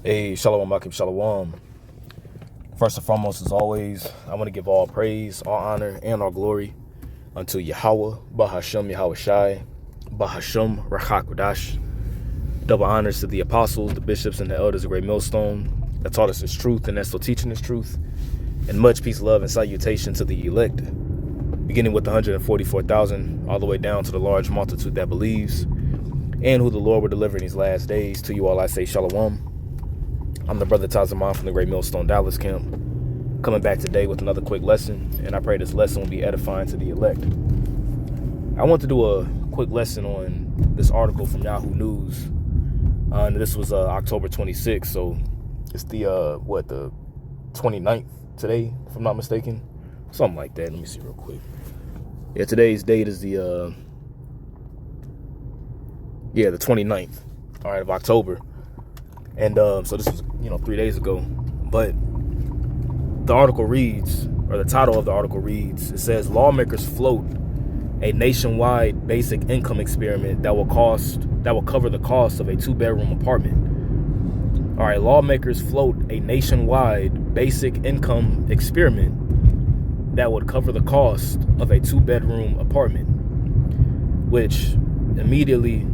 Hey, Shalom, Akim Shalom. First and foremost, as always, I want to give all praise, all honor, and all glory unto Yahweh, Bahashem Yahweh Shai, Bahashem Rachak Kodash. Double honors to the apostles, the bishops, and the elders of Great Millstone that taught us this truth and that's still teaching this truth. And much peace, love, and salutation to the elect, beginning with the 144,000, all the way down to the large multitude that believes, and who the Lord will deliver in these last days. To you all I say Shalom. I'm the brother Tazaman from the Great Millstone Dallas camp, coming back today with another quick lesson, and I pray this lesson will be edifying to the elect. I want to do a quick lesson on this article from Yahoo News. And this was October 26th, so it's the 29th today, if I'm not mistaken, something like that. Let me see real quick. Yeah, today's date is the 29th, all right, of October. And so this was, 3 days ago. But the article reads, or the title of the article reads, it says, lawmakers float a nationwide basic income experiment that will cover the cost of a 2-bedroom apartment. All right, lawmakers float a nationwide basic income experiment that would cover the cost of a 2-bedroom apartment, which immediately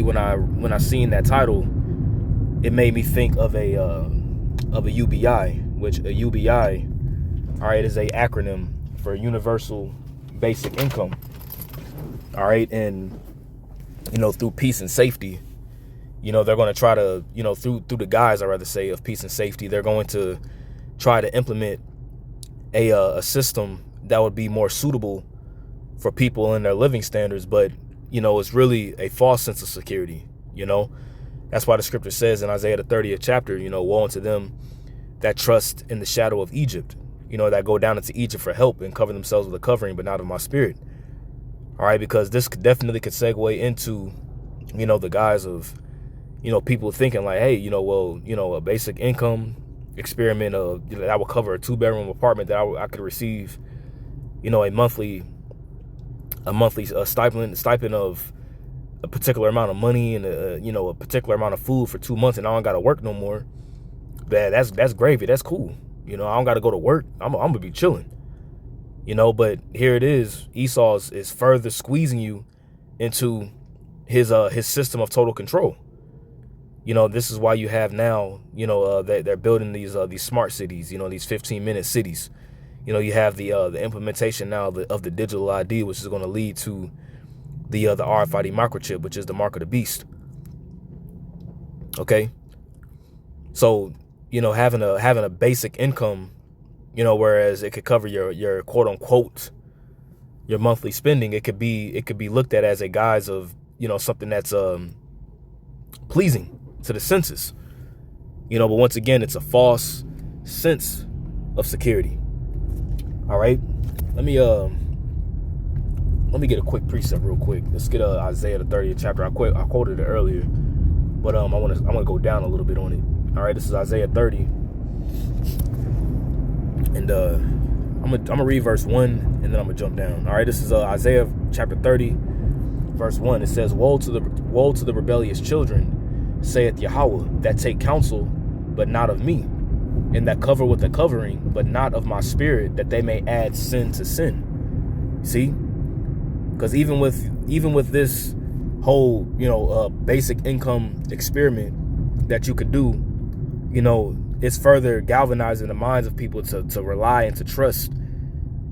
when I seen that title, it made me think of a UBI, which a UBI, all right, is a acronym for Universal Basic Income. All right, and through peace and safety, they're going to try to, through the guise, I rather say, of peace and safety, they're going to try to implement a system that would be more suitable for people and their living standards, but it's really a false sense of security. That's why the scripture says in Isaiah the 30th chapter, woe unto them that trust in the shadow of Egypt, that go down into Egypt for help and cover themselves with a covering, but not of my spirit. All right, because this definitely could segue into, the guise of, people thinking like, hey, a basic income experiment that will cover a 2-bedroom apartment that I could receive, a monthly stipend of a particular amount of money and a particular amount of food for 2 months, and I don't gotta work no more. That's gravy. That's cool. I don't gotta go to work. I'm gonna be chilling. But here it is. Esau is further squeezing you into his system of total control. This is why you have now, they're building these smart cities. These 15-minute cities. You have the implementation now of the digital ID, which is going to lead to the RFID microchip, which is the mark of the beast. Okay, so having a basic income, whereas it could cover your quote unquote your monthly spending, it could be looked at as a guise of something that's pleasing to the senses. But once again, it's a false sense of security. All right, let me get a quick precept real quick. Let's get Isaiah the 30th chapter. I quoted it earlier, but I want to go down a little bit on it. All right, this is Isaiah 30, and I'm gonna read verse 1, and then I'm gonna jump down. All right, this is Isaiah chapter 30, verse 1. It says, woe to the rebellious children, saith Yahweh, that take counsel, but not of me, and that cover with a covering, but not of my spirit, that they may add sin to sin. See, because even with this whole basic income experiment that you could do, it's further galvanizing the minds of people to rely and to trust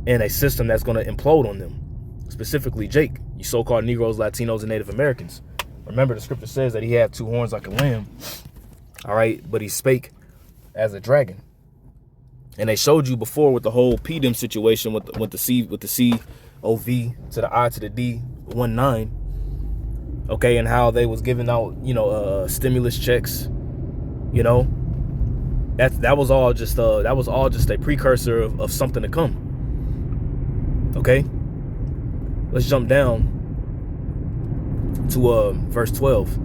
in a system that's going to implode on them, specifically Jake, you so-called Negroes, Latinos, and Native Americans. Remember, the scripture says that he had 2 horns like a lamb. All right, but he spake as a dragon. And they showed you before with the whole PDM situation with the COV to the I to the D 19, okay, and how they was giving out stimulus checks. That was all just a precursor of something to come. Okay, let's jump down to verse 12.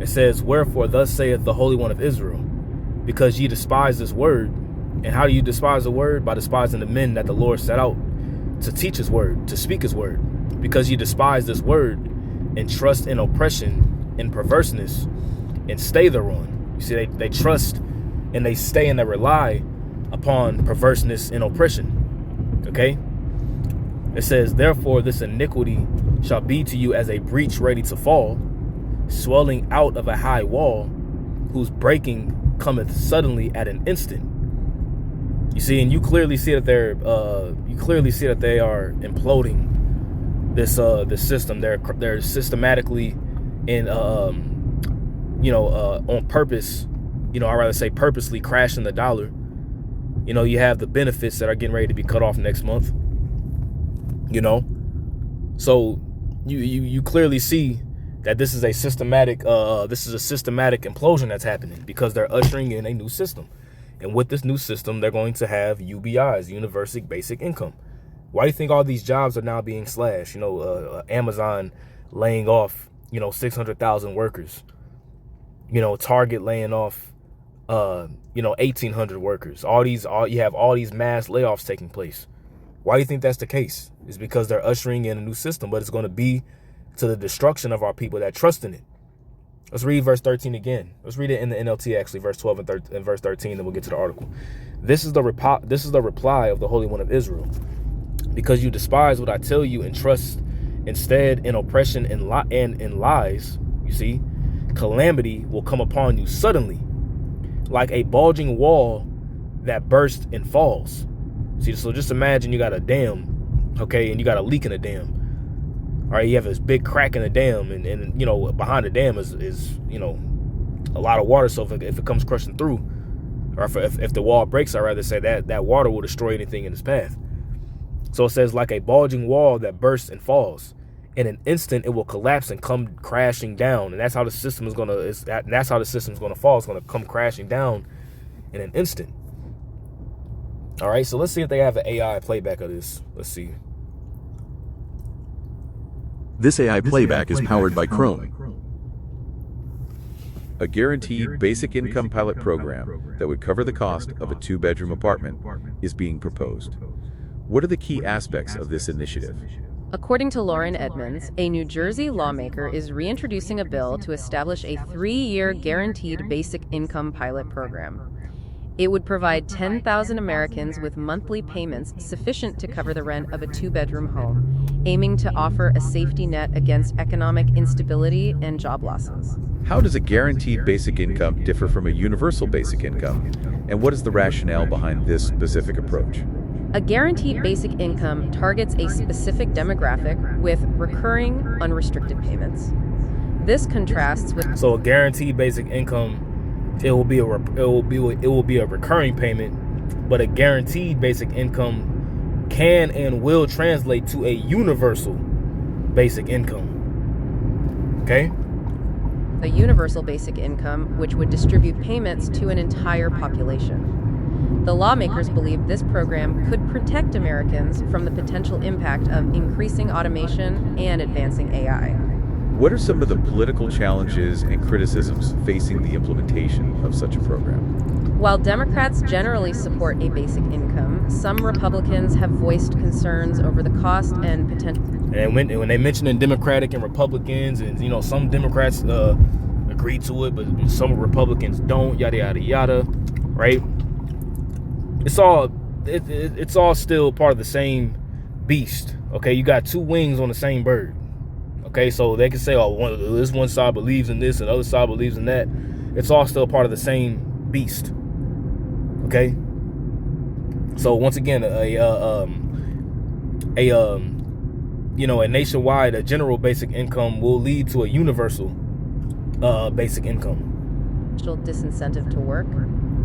It says, wherefore thus saith the Holy One of Israel, because ye despise this word. And how do you despise the word? By despising the men that the Lord set out to teach his word, to speak his word. Because ye despise this word and trust in oppression and perverseness and stay the run. You see, they trust and they stay and they rely upon perverseness and oppression. Okay? It says, therefore, this iniquity shall be to you as a breach ready to fall, swelling out of a high wall, whose breaking cometh suddenly at an instant. You see, and you clearly see that they are imploding this system. They're systematically and on purpose, I rather say purposely crashing the dollar. You have the benefits that are getting ready to be cut off next month. So you clearly see that this is a systematic implosion that's happening, because they're ushering in a new system. And with this new system, they're going to have UBIs, universal basic income. Why do you think all these jobs are now being slashed? Amazon laying off, 600,000 workers. Target laying off, 1,800 workers. You have all these mass layoffs taking place. Why do you think that's the case? It's because they're ushering in a new system, but it's going to be to the destruction of our people that trust in it. Let's read verse 13 again. Let's read it in the NLT, actually, verse 12 and verse 13, then we'll get to the article. This is the reply of the Holy One of Israel. Because you despise what I tell you and trust instead in oppression and in lies, you see, calamity will come upon you suddenly, like a bulging wall that bursts and falls. See, so just imagine you got a dam, okay, and you got a leak in a dam. All right, you have this big crack in the dam, and behind the dam is a lot of water. So if it comes crushing through, or if the wall breaks, I'd rather say that water will destroy anything in its path. So it says, like a bulging wall that bursts and falls. In an instant, it will collapse and come crashing down. And that's how the system is gonna fall. It's gonna come crashing down in an instant. All right, so let's see if they have an AI playback of this. Let's see. This AI playback is powered by Chrome. A guaranteed basic income pilot program that would cover the cost of a 2-bedroom apartment is being proposed. What are the key aspects of this initiative? According to Lauren Edmonds, a New Jersey lawmaker is reintroducing a bill to establish a 3-year guaranteed basic income pilot program. It would provide 10,000 Americans with monthly payments sufficient to cover the rent of a 2-bedroom home, aiming to offer a safety net against economic instability and job losses. How does a guaranteed basic income differ from a universal basic income? And what is the rationale behind this specific approach? A guaranteed basic income targets a specific demographic with recurring, unrestricted payments. This contrasts with a guaranteed basic income. It will be a recurring payment, but a guaranteed basic income can and will translate to a universal basic income. Okay? A universal basic income, which would distribute payments to an entire population. The lawmakers believe this program could protect Americans from the potential impact of increasing automation and advancing AI. What are some of the political challenges and criticisms facing the implementation of such a program? While Democrats generally support a basic income, some Republicans have voiced concerns over the cost and potential. And when they mention in Democratic and Republicans, and some Democrats agree to it, but some Republicans don't. Yada yada yada, right? It's all still part of the same beast. Okay, you got two wings on the same bird. Okay, so they can say, this one side believes in this and the other side believes in that. It's all still part of the same beast. Okay, so once again, a nationwide, a general basic income will lead to a universal basic income. Disincentive to work.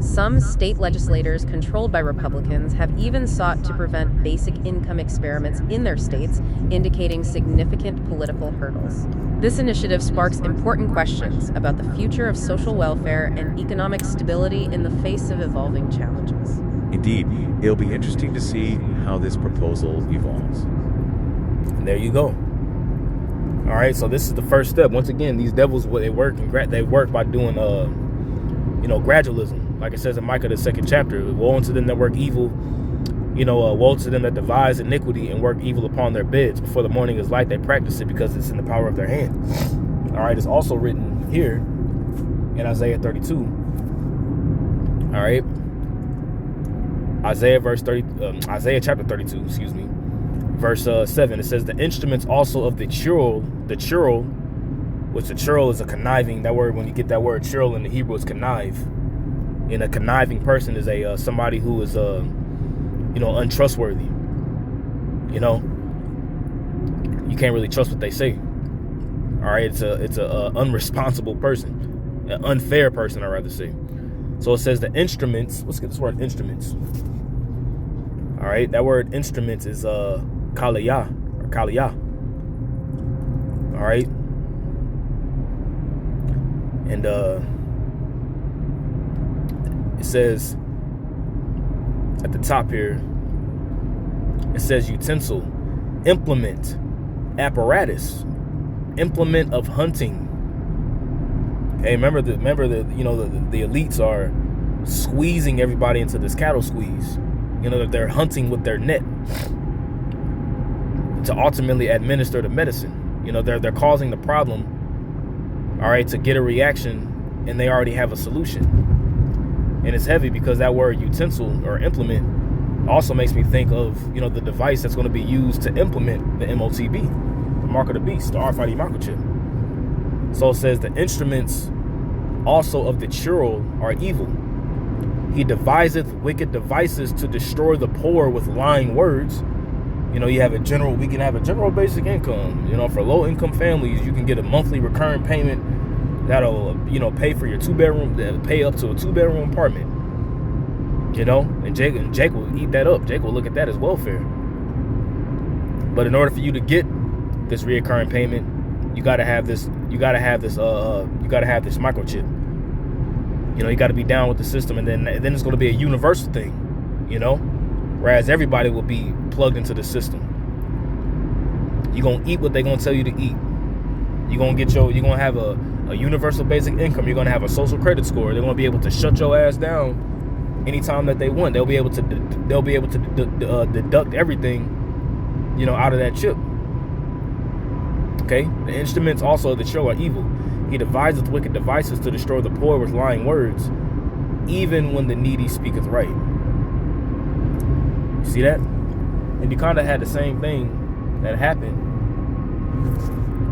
Some state legislators controlled by Republicans have even sought to prevent basic income experiments in their states, indicating significant political hurdles. This initiative sparks important questions about the future of social welfare and economic stability in the face of evolving challenges. Indeed, it'll be interesting to see how this proposal evolves. And there you go. All right, so this is the first step. Once again, these devils, they work by doing gradualism. Like it says in Micah, the 2nd chapter, woe unto them that work evil, woe to them that devise iniquity and work evil upon their beds. Before the morning is light, they practice it because it's in the power of their hand. All right, it's also written here in Isaiah 32. All right. Isaiah chapter 32, excuse me, verse 7. It says, the instruments also of the churl, which the churl is a conniving. That word, when you get that word churl in the Hebrew, is connive. And a conniving person is a somebody who is untrustworthy. You can't really trust what they say. All right, it's a unresponsible person, an unfair person, I'd rather say. So it says the instruments. Let's get this word instruments. All right, that word instruments is kaliyah or kaliyah. All right, and it says at the top here, it says utensil, implement, apparatus, implement of hunting. Hey, remember the elites are squeezing everybody into this cattle squeeze. They're hunting with their net to ultimately administer the medicine. They're causing the problem, all right, to get a reaction, and they already have a solution. And it's heavy because that word utensil or implement also makes me think of, the device that's going to be used to implement the MOTB, the mark of the beast, the RFID microchip. So it says the instruments also of the churl are evil. He deviseth wicked devices to destroy the poor with lying words. We can have a general basic income. For low income families, you can get a monthly recurring payment that'll, pay for your pay up to a 2-bedroom apartment. And Jake will eat that up. Jake will look at that as welfare. But in order for you to get this reoccurring payment, you gotta have this microchip. You got to be down with the system, and then it's going to be a universal thing, whereas everybody will be plugged into the system. You're going to eat what they're going to tell you to eat. You're going to have a universal basic income. You're going to have a social credit score. They're going to be able to shut your ass down anytime that they want. They'll be able to deduct everything, out of that chip. Okay, the instruments also of the show are evil. He deviseth wicked devices to destroy the poor with lying words, even when the needy speaketh right. You see that? And you kind of had the same thing that happened,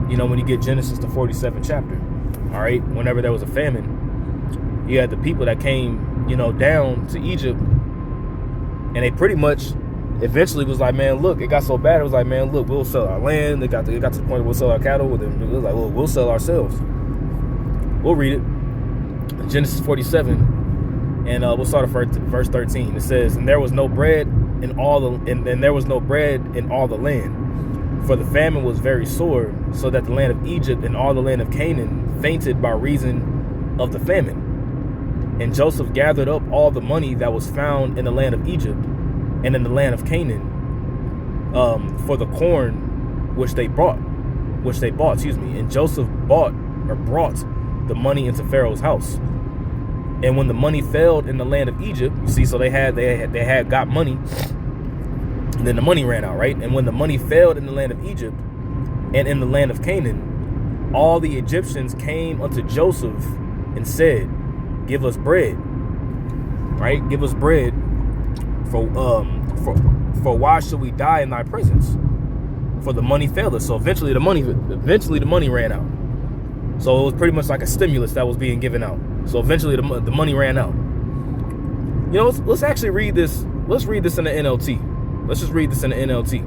when you get Genesis, the 47th chapter. All right, whenever there was a famine, you had the people that came, down to Egypt, and they pretty much eventually was like, man, look, it got so bad. It was like, man, look, we'll sell our land. It got to the point where we'll sell our cattle. It was like, well, we'll sell ourselves. We'll read it. Genesis 47, and we'll start at verse 13. It says, and there was no bread in all the land, for the famine was very sore, so that the land of Egypt and all the land of Canaan fainted by reason of the famine. And Joseph gathered up all the money that was found in the land of Egypt and in the land of Canaan, for the corn which they bought. And Joseph brought the money into Pharaoh's house. And when the money failed in the land of Egypt, you see, so they had got money, and then the money ran out, right? And when the money failed in the land of Egypt and in the land of Canaan, all the Egyptians came unto Joseph and said, give us bread, right? Give us bread. For why should we die in thy presence? For the money failed us. So eventually the money ran out. So it was pretty much like a stimulus that was being given out. So eventually the money ran out. Let's actually read this. Let's read this in the NLT. Let's just read this in the NLT.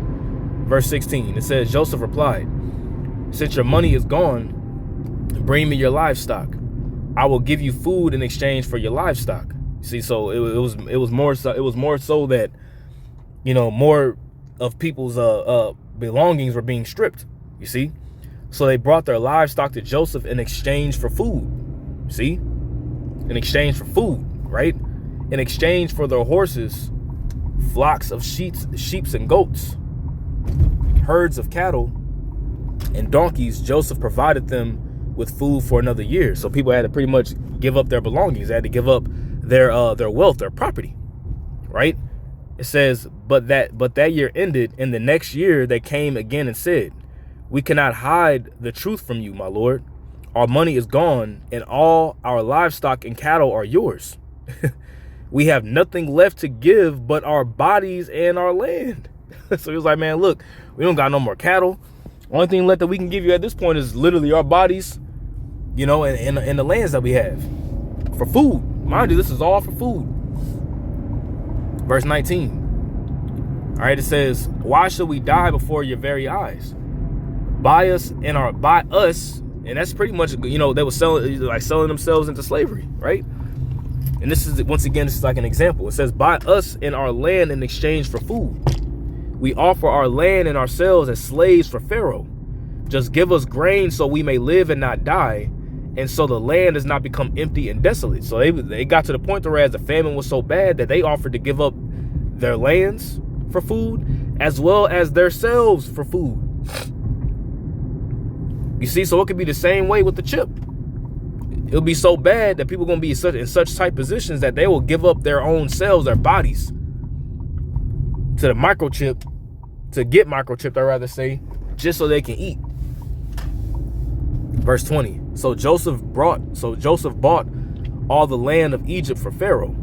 Verse 16. It says, Joseph replied, since your money is gone, bring me your livestock. I will give you food in exchange for your livestock. See, so it was more so that, more of people's belongings were being stripped. You see, so they brought their livestock to Joseph in exchange for food. See, in exchange for food, right? In exchange for their horses, flocks of sheep and goats, herds of cattle, and donkeys, Joseph provided them with food for another year. So people had to pretty much give up their belongings. They had to give up their wealth, their property, right? It says, but that year ended, and the next year they came again and said, we cannot hide the truth from you, my lord. Our money is gone, and all our livestock and cattle are yours. We have nothing left to give but our bodies and our land. So he was like, man, look, we don't got no more cattle. Only thing left that we can give you at this point is literally our bodies, you know, and the lands that we have for food. Mind you, this is all for food. Verse 19. All right, it says, why should we die before your very eyes? Buy us, and that's pretty much, you know, they were selling themselves into slavery, right? And this is, once again, this is like an example. It says, buy us and our land in exchange for food. We offer our land and ourselves as slaves for Pharaoh. Just give us grain so we may live and not die, and so the land does not become empty and desolate. So they got to the point where the famine was so bad that they offered to give up their lands for food as well as themselves for food. You see, so it could be the same way with the chip. It'll be so bad that people are going to be in such tight positions that they will give up their own selves, their bodies, to the microchip, to get microchipped, I'd rather say, just so they can eat. Verse 20. So Joseph bought all the land of Egypt for Pharaoh.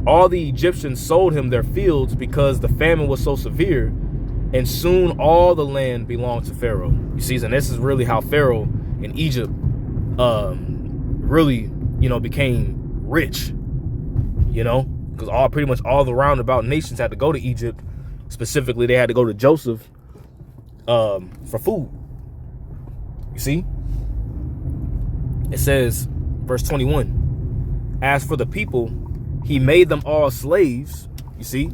All the Egyptians sold him their fields because the famine was so severe, and soon all the land belonged to Pharaoh. You see, and this is really how Pharaoh in Egypt really, you know, became rich, you know, because pretty much all the roundabout nations had to go to Egypt. Specifically, they had to go to Joseph for food. You see, it says, verse 21, as for the people, he made them all slaves. You see,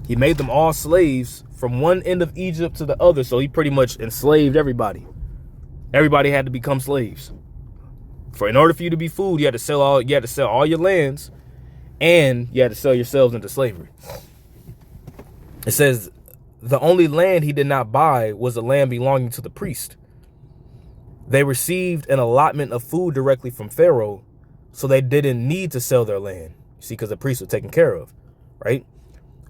he made them all slaves from one end of Egypt to the other. So he pretty much enslaved everybody. Everybody had to become slaves. In order for you to be food, you had to sell all your lands, and you had to sell yourselves into slavery. It says, the only land he did not buy was the land belonging to the priest. They received an allotment of food directly from Pharaoh, so they didn't need to sell their land. You see, because the priests were taken care of, right?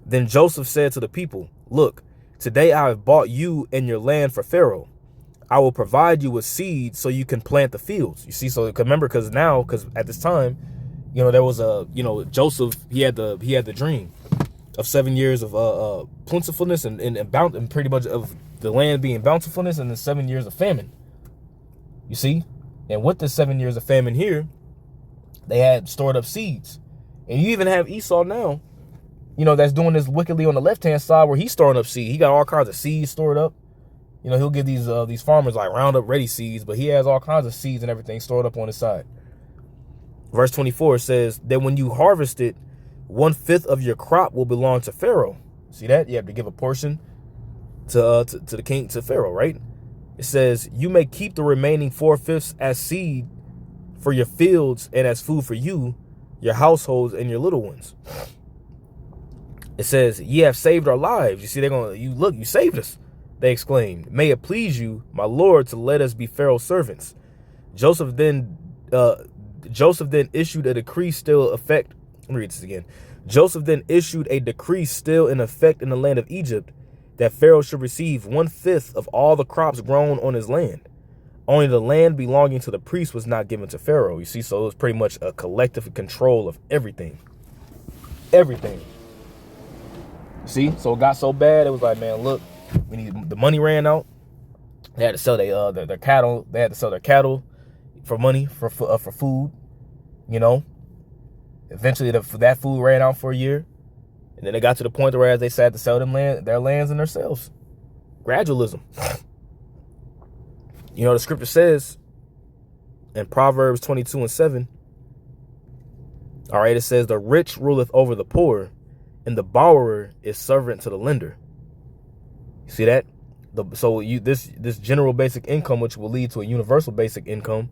Then Joseph said to the people, look, today I have bought you and your land for Pharaoh. I will provide you with seed so you can plant the fields. You see, so remember, because at this time, you know, there was Joseph, he had the dream of 7 years of plentifulness and pretty much of the land being bountifulness, and then 7 years of famine. You see, and with the 7 years of famine here, they had stored up seeds. And you even have Esau now, you know, that's doing this wickedly on the left-hand side where he's storing up seed. He got all kinds of seeds stored up. You know, he'll give these farmers like Roundup ready seeds, but he has all kinds of seeds and everything stored up on his side. Verse 24 says that when you harvest it, 1/5 of your crop will belong to Pharaoh. See that? You have to give a portion to the king, to Pharaoh, right? It says you may keep the remaining 4/5 as seed for your fields and as food for you, your households, and your little ones. It says, ye have saved our lives. You see, you saved us. They exclaimed, may it please you, my lord, to let us be Pharaoh's servants. Joseph then issued a decree still effect. Let me read this again. Joseph then issued a decree still in effect in the land of Egypt that Pharaoh should receive 1/5 of all the crops grown on his land. Only the land belonging to the priest was not given to Pharaoh. You see, so it was pretty much a collective control of everything. Everything. See, so it got so bad, it was like, man, look, the money ran out. They had to sell their cattle. They had to sell their cattle for money, for food, you know. Eventually, that food ran out for a year. And then it got to the point where they had to sell their lands and themselves. Gradualism. You know, the scripture says in Proverbs 22:7, all right, it says, the rich ruleth over the poor, and the borrower is servant to the lender. You see that? This general basic income, which will lead to a universal basic income,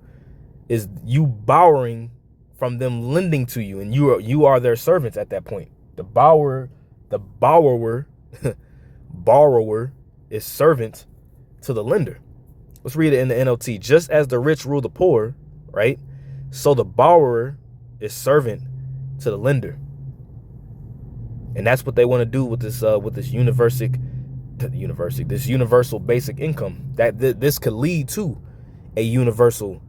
is you borrowing from them lending to you, and you are their servants at that point. The borrower is servant to the lender. Let's read it in the NLT. Just as the rich rule the poor, right? So the borrower is servant to the lender. And that's what they want to do with this universal basic income. That this could lead to a universal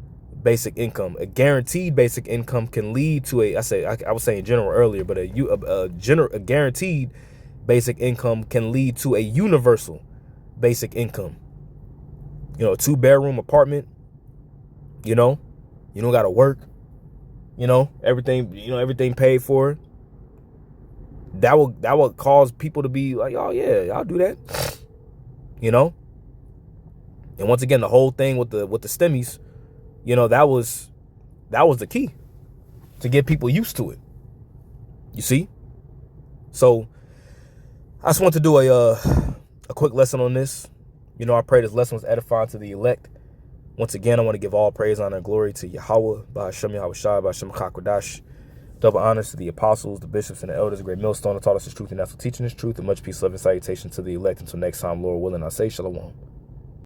basic income. A guaranteed basic income can lead to I was saying general earlier, but a guaranteed basic income can lead to a universal basic income. A 2-bedroom apartment, you don't got to work, everything paid for. That will cause people to be like, oh yeah, I'll do that. And once again, the whole thing with the stimmies, that was the key to get people used to it. You see? So I just want to do a quick lesson on this. I pray this lesson was edifying to the elect. Once again, I want to give all praise, honor, and glory to Yahweh, Ba'ashem Yahweh Shai, Ba'ashem Chakwadash. Double honors to the apostles, the bishops, and the elders, a great millstone that taught us his truth and that's for teaching his truth, and much peace, love, and salutation to the elect. Until next time, Lord willing, I say shalom.